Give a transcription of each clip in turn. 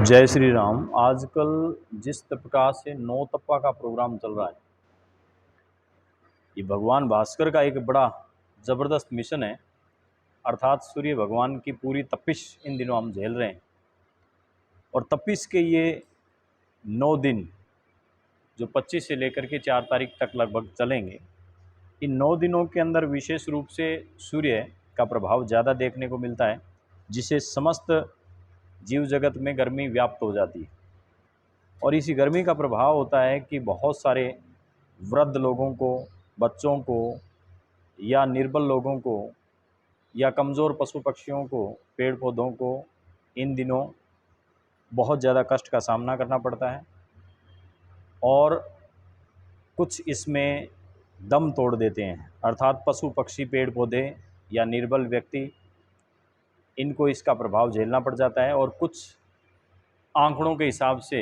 जय श्री राम। आजकल जिस प्रकार से नौ तप्पा का प्रोग्राम चल रहा है, ये भगवान भास्कर का एक बड़ा ज़बरदस्त मिशन है। अर्थात सूर्य भगवान की पूरी तपिश इन दिनों हम झेल रहे हैं और तपिश के ये 9 दिन जो 25 से लेकर के 4 तारीख तक लगभग चलेंगे, इन 9 दिनों के अंदर विशेष रूप से सूर्य का प्रभाव ज़्यादा देखने को मिलता है, जिससे समस्त जीव जगत में गर्मी व्याप्त हो जाती है। और इसी गर्मी का प्रभाव होता है कि बहुत सारे वृद्ध लोगों को, बच्चों को या निर्बल लोगों को या कमज़ोर पशु पक्षियों को, पेड़ पौधों को इन दिनों बहुत ज़्यादा कष्ट का सामना करना पड़ता है और कुछ इसमें दम तोड़ देते हैं। अर्थात पशु पक्षी, पेड़ पौधे या निर्बल व्यक्ति, इनको इसका प्रभाव झेलना पड़ जाता है। और कुछ आंकड़ों के हिसाब से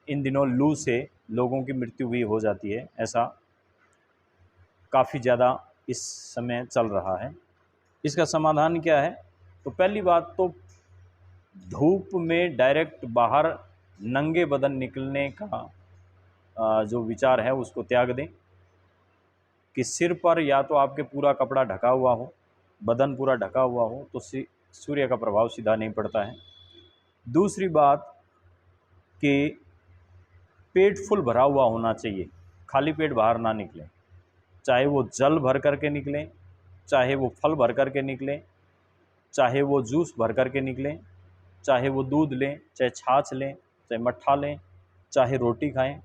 इन दिनों लू से लोगों की मृत्यु भी हो जाती है। ऐसा काफ़ी ज़्यादा इस समय चल रहा है। इसका समाधान क्या है? तो पहली बात तो धूप में डायरेक्ट बाहर नंगे बदन निकलने का जो विचार है उसको त्याग दें कि सिर पर या तो आपके पूरा कपड़ा ढका हुआ हो, बदन पूरा ढका हुआ हो, तो सूर्य का प्रभाव सीधा नहीं पड़ता है। दूसरी बात कि पेट फुल भरा हुआ होना चाहिए, खाली पेट बाहर ना निकलें। चाहे वो जल भर करके निकलें, चाहे वो फल भर करके निकलें, चाहे वो जूस भर करके निकलें, चाहे वो दूध लें, चाहे छाछ लें, चाहे मट्ठा लें, चाहे रोटी खाएं,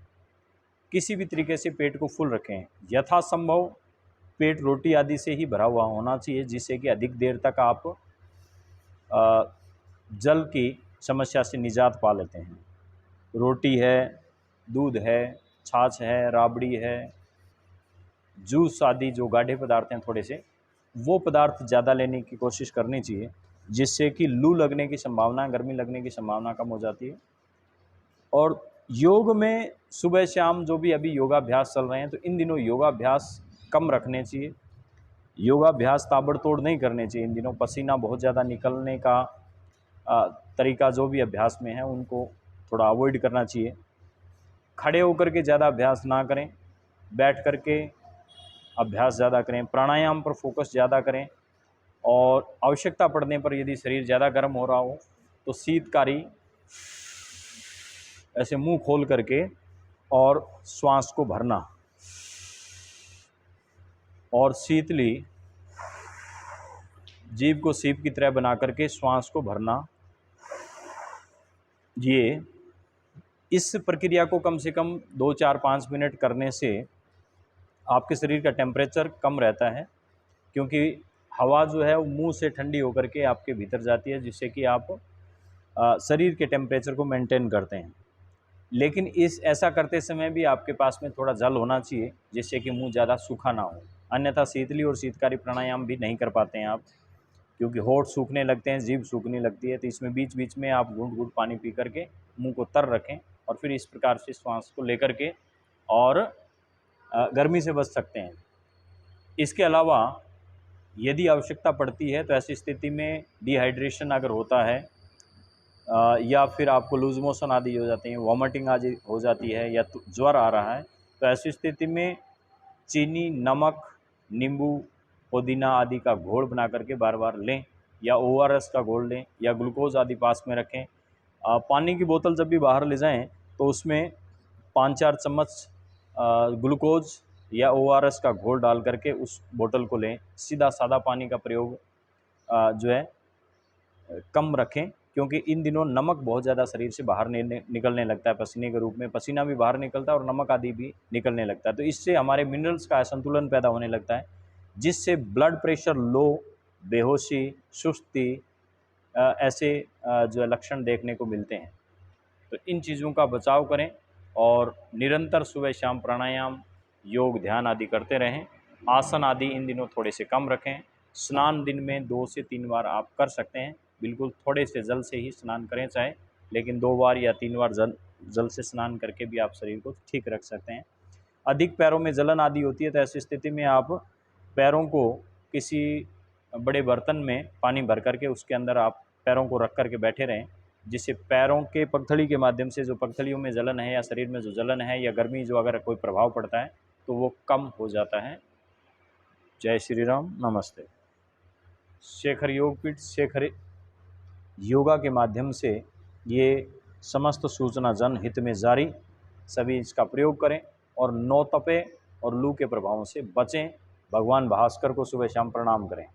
किसी भी तरीके से पेट को फुल रखें। यथासंभव पेट रोटी आदि से ही भरा हुआ होना चाहिए, जिससे कि अधिक देर तक आप जल की समस्या से निजात पा लेते हैं। रोटी है, दूध है, छाछ है, राबड़ी है, जूस आदि जो गाढ़े पदार्थ हैं थोड़े से, वो पदार्थ ज़्यादा लेने की कोशिश करनी चाहिए, जिससे कि लू लगने की संभावना, गर्मी लगने की संभावना कम हो जाती है। और योग में सुबह शाम जो भी अभी योगाभ्यास चल रहे हैं, तो इन दिनों योगाभ्यास कम रखने चाहिए। योगाभ्यास ताबड़तोड़ नहीं करने चाहिए। इन दिनों पसीना बहुत ज़्यादा निकलने का तरीका जो भी अभ्यास में है उनको थोड़ा अवॉइड करना चाहिए। खड़े होकर के ज़्यादा अभ्यास ना करें, बैठ कर के अभ्यास ज़्यादा करें, प्राणायाम पर फोकस ज़्यादा करें। और आवश्यकता पड़ने पर यदि शरीर ज़्यादा गर्म हो रहा हो तो शीतकारी ऐसे मुंह खोल करके और श्वास को भरना, और शीतली जीभ को सीप की तरह बना करके श्वास को भरना। ये इस प्रक्रिया को कम से कम 2, 4, 5 मिनट करने से आपके शरीर का टेम्परेचर कम रहता है, क्योंकि हवा जो है वो मुंह से ठंडी होकर के आपके भीतर जाती है, जिससे कि आप शरीर के टेम्परेचर को मेंटेन करते हैं। लेकिन ऐसा करते समय भी आपके पास में थोड़ा जल होना चाहिए, जिससे कि मुंह ज़्यादा सूखा ना हो। अन्यथा शीतली और शीतकारी प्राणायाम भी नहीं कर पाते हैं आप, क्योंकि होंठ सूखने लगते हैं, जीभ सूखने लगती है। तो इसमें बीच बीच में आप घूंट घूंट पानी पी करके मुंह को तर रखें और फिर इस प्रकार से श्वास को लेकर के और गर्मी से बच सकते हैं। इसके अलावा यदि आवश्यकता पड़ती है तो ऐसी स्थिति में डिहाइड्रेशन अगर होता है या फिर आपको लूज मोशन आदि हो जाते हैं, वॉमिटिंग आदि हो जाती है, या तो ज्वर आ रहा है, तो ऐसी स्थिति में चीनी, नमक, नींबू, पुदीना आदि का घोल बना करके बार बार लें, या ओआरएस का घोल लें, या ग्लूकोज आदि पास में रखें। पानी की बोतल जब भी बाहर ले जाएं तो उसमें 5-4 चम्मच ग्लूकोज या ओआरएस का घोल डाल करके उस बोतल को लें। सीधा सादा पानी का प्रयोग जो है कम रखें, क्योंकि इन दिनों नमक बहुत ज़्यादा शरीर से बाहर निकलने लगता है, पसीने के रूप में पसीना भी बाहर निकलता है और नमक आदि भी निकलने लगता है। तो इससे हमारे मिनरल्स का असंतुलन पैदा होने लगता है, जिससे ब्लड प्रेशर लो, बेहोशी, सुस्ती ऐसे जो लक्षण देखने को मिलते हैं। तो इन चीज़ों का बचाव करें और निरंतर सुबह शाम प्राणायाम, योग, ध्यान आदि करते रहें। आसन आदि इन दिनों थोड़े से कम रखें। स्नान दिन में 2 से 3 बार आप कर सकते हैं। बिल्कुल थोड़े से जल से ही स्नान करें चाहे, लेकिन 2 बार या 3 बार जल से स्नान करके भी आप शरीर को ठीक रख सकते हैं। अधिक पैरों में जलन आदि होती है तो ऐसी स्थिति में आप पैरों को किसी बड़े बर्तन में पानी भर करके उसके अंदर आप पैरों को रख करके बैठे रहें, जिससे पैरों के पगथड़ी के माध्यम से जो पगथड़ियों में जलन है या शरीर में जो जलन है या गर्मी जो अगर कोई प्रभाव पड़ता है तो वो कम हो जाता है। जय श्री राम, नमस्ते। शेखर योगपीठ, शेखर योगा के माध्यम से ये समस्त सूचना जन हित में जारी। सभी इसका प्रयोग करें और नौ तपे और लू के प्रभावों से बचें। भगवान भास्कर को सुबह शाम प्रणाम करें।